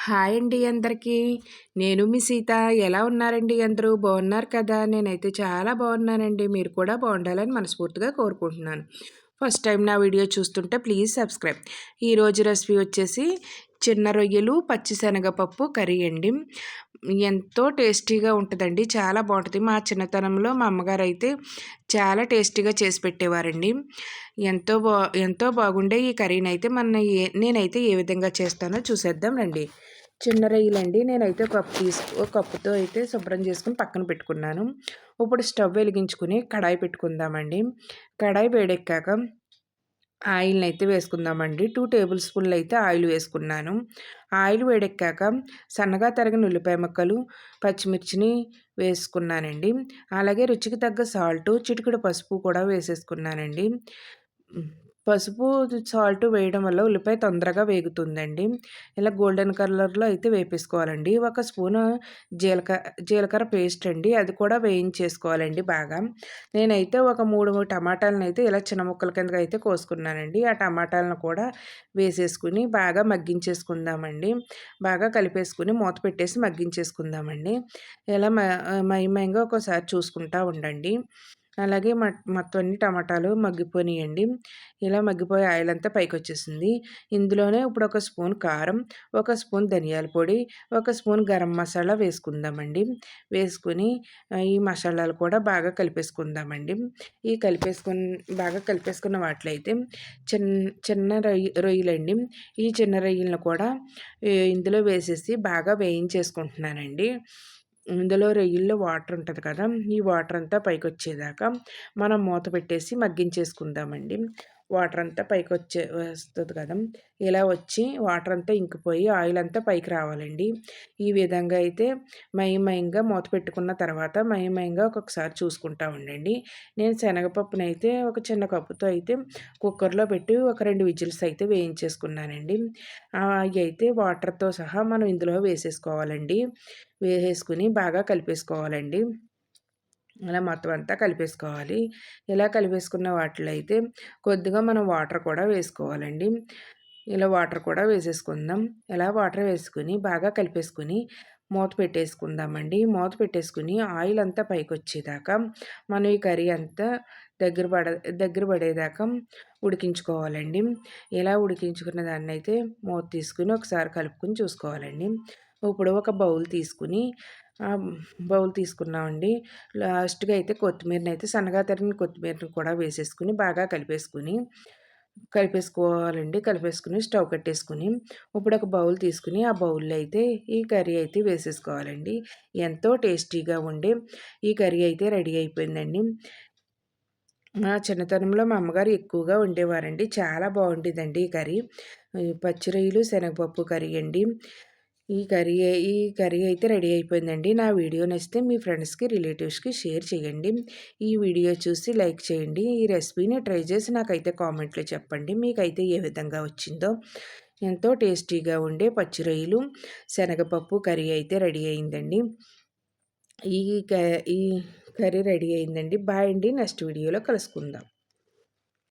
Hi అండి అందరికీ. నేను మీ సీత. ఎలా ఉన్నారండి అందరూ? బాగున్నారు కదా? నేనైతే చాలా బాగున్నానండి. మీరు కూడా బాగుండాలని మనస్ఫూర్తిగా కోరుకుంటున్నాను. ఫస్ట్ టైం నా వీడియో చూస్తుంటే ప్లీజ్ సబ్స్క్రైబ్. ఈరోజు రెసిపీ వచ్చేసి చిన్న రొయ్యలు పచ్చిశనగపప్పు కర్రీ అండి. ఎంతో టేస్టీగా ఉంటుందండి. చాలా బాగుంటుంది. మా చిన్నతనంలో మా అమ్మగారు అయితే చాలా టేస్టీగా చేసి పెట్టేవారండి. ఎంతో బాగుండే ఈ కర్రీని అయితే నేనైతే ఏ విధంగా చేస్తానో చూసేద్దాం రండి. చిన్న రొయ్యలండి. నేనైతే ఒక కప్పుతో అయితే శుభ్రం చేసుకుని పక్కన పెట్టుకున్నాను. ఇప్పుడు స్టవ్ వెలిగించుకుని కడాయి పెట్టుకుందామండి. కడాయి వేడెక్కాక ఆయిల్ని అయితే వేసుకుందామండి. 2 టేబుల్ స్పూన్లు అయితే ఆయిల్ వేసుకున్నాను. ఆయిల్ వేడెక్కాక సన్నగా తరిగిన ఉల్లిపాయ ముక్కలు, పచ్చిమిర్చిని వేసుకున్నానండి. అలాగే రుచికి తగ్గ సాల్టు, చిటికెడు పసుపు కూడా వేసేసుకున్నానండి. పసుపు, సాల్ట్ వేయడం వల్ల ఉల్లిపాయ తొందరగా వేగుతుందండి. ఇలా గోల్డెన్ కలర్‌లో అయితే వేపేసుకోవాలండి. ఒక స్పూను జీలకర్ర పేస్ట్ అండి. అది కూడా వేయించేసుకోవాలండి బాగా. నేనైతే ఒక 3 టమాటాలనైతే ఇలా చిన్న ముక్కల కిందగా అయితే కోసుకున్నానండి. ఆ టమాటాలను కూడా వేసేసుకుని బాగా మగ్గించేసుకుందామండి. బాగా కలిపేసుకుని మూత పెట్టేసి మగ్గించేసుకుందామండి. ఇలా మయంగా ఒకసారి చూసుకుంటా ఉండండి. అలాగే మొత్తం అన్ని టమాటాలు మగ్గిపోయినాయండి. ఇలా మగ్గిపోయి ఆయిల్ అంతా పైకొచ్చేసింది. ఇందులోనే ఇప్పుడు ఒక స్పూన్ కారం, ఒక స్పూన్ ధనియాల పొడి, ఒక స్పూన్ గరం మసాలా వేసుకుందామండి. వేసుకొని ఈ మసాలాలు కూడా బాగా కలిపేసుకుందామండి. ఈ బాగా కలిపేసుకున్న వాటిలో అయితే చిన్న రొయ్యలండి. ఈ చిన్న రొయ్యలను కూడా ఇందులో వేసేసి బాగా వేయించేసుకుంటున్నానండి. ఇందులో రొయ్యల్లో వాటర్ ఉంటుంది కదా! ఈ వాటర్ అంతా పైకొచ్చేదాకా మనం మూత పెట్టేసి మగ్గించేసుకుందామండి. వాటర్ అంతా వస్తది కదా! ఇలా వచ్చి వాటర్ అంతా ఇంకిపోయి ఆయిల్ అంతా పైకి రావాలండి. ఈ విధంగా అయితే మయంగా మూత పెట్టుకున్న తర్వాత మయంగా ఒక్కొక్కసారి చూసుకుంటా ఉండండి. నేను శనగపప్పునైతే ఒక చిన్న కప్పుతో అయితే కుక్కర్‌లో పెట్టి ఒక 2 విజిల్స్ అయితే వేయించేసుకున్నానండి. అయి అయితే వాటర్‌తో సహా మనం ఇందులో వేసేసుకోవాలండి. వేసేసుకుని బాగా కలిపేసుకోవాలండి. అలా మొత్తం అంతా కలిపేసుకోవాలి. ఇలా కలిపేసుకున్న వాటిలో అయితే కొద్దిగా మనం వాటర్ కూడా వేసుకోవాలండి. ఇలా వాటర్ కూడా వేసేసుకుందాం. ఇలా వాటర్ వేసుకుని బాగా కలిపేసుకుని మూత పెట్టేసుకుందామండి. మూత పెట్టేసుకుని ఆయిల్ అంతా పైకొచ్చేదాకా మనం ఈ కర్రీ అంతా దగ్గర పడ దగ్గర పడేదాకా ఉడికించుకోవాలండి. ఇలా ఉడికించుకున్న దాన్నైతే మూత తీసుకుని ఒకసారి కలుపుకొని చూసుకోవాలండి. ఇప్పుడు ఒక బౌల్ తీసుకున్నామండి. లాస్ట్‌గా అయితే కొత్తిమీరనైతే సన్నగా తరిగిన కొత్తిమీరని కూడా వేసేసుకుని బాగా కలిపేసుకోవాలండి. కలిపేసుకుని స్టవ్ కట్టేసుకుని ఇప్పుడు ఒక బౌల్ తీసుకుని ఆ బౌల్‌లో అయితే ఈ కర్రీ అయితే వేసేసుకోవాలండి. ఎంతో టేస్టీగా ఉండే ఈ కర్రీ అయితే రెడీ అయిపోయిందండి. మా చిన్నతనంలో మా అమ్మగారు ఎక్కువగా వండేవారండి. చాలా బాగుండేదండి ఈ కర్రీ. పచ్చి రొయ్యలు, శనగపప్పు కర్రీ అండి. ఈ కర్రీ అయితే రెడీ అయిపోయిందండి. నా వీడియో నచ్చితే మీ ఫ్రెండ్స్‌కి, రిలేటివ్స్‌కి షేర్ చేయండి. ఈ వీడియో చూసి లైక్ చేయండి. ఈ రెసిపీని ట్రై చేసి నాకైతే కామెంట్‌లో చెప్పండి. మీకైతే ఏ విధంగా వచ్చిందో. ఎంతో టేస్టీగా ఉండే పచ్చి రొయ్యలు, శనగపప్పు కర్రీ అయితే రెడీ అయిందండి. ఈ క ఈ కర్రీ రెడీ అయిందండి. బాయ్ అండి. నెక్స్ట్ వీడియోలో కలుసుకుందాం.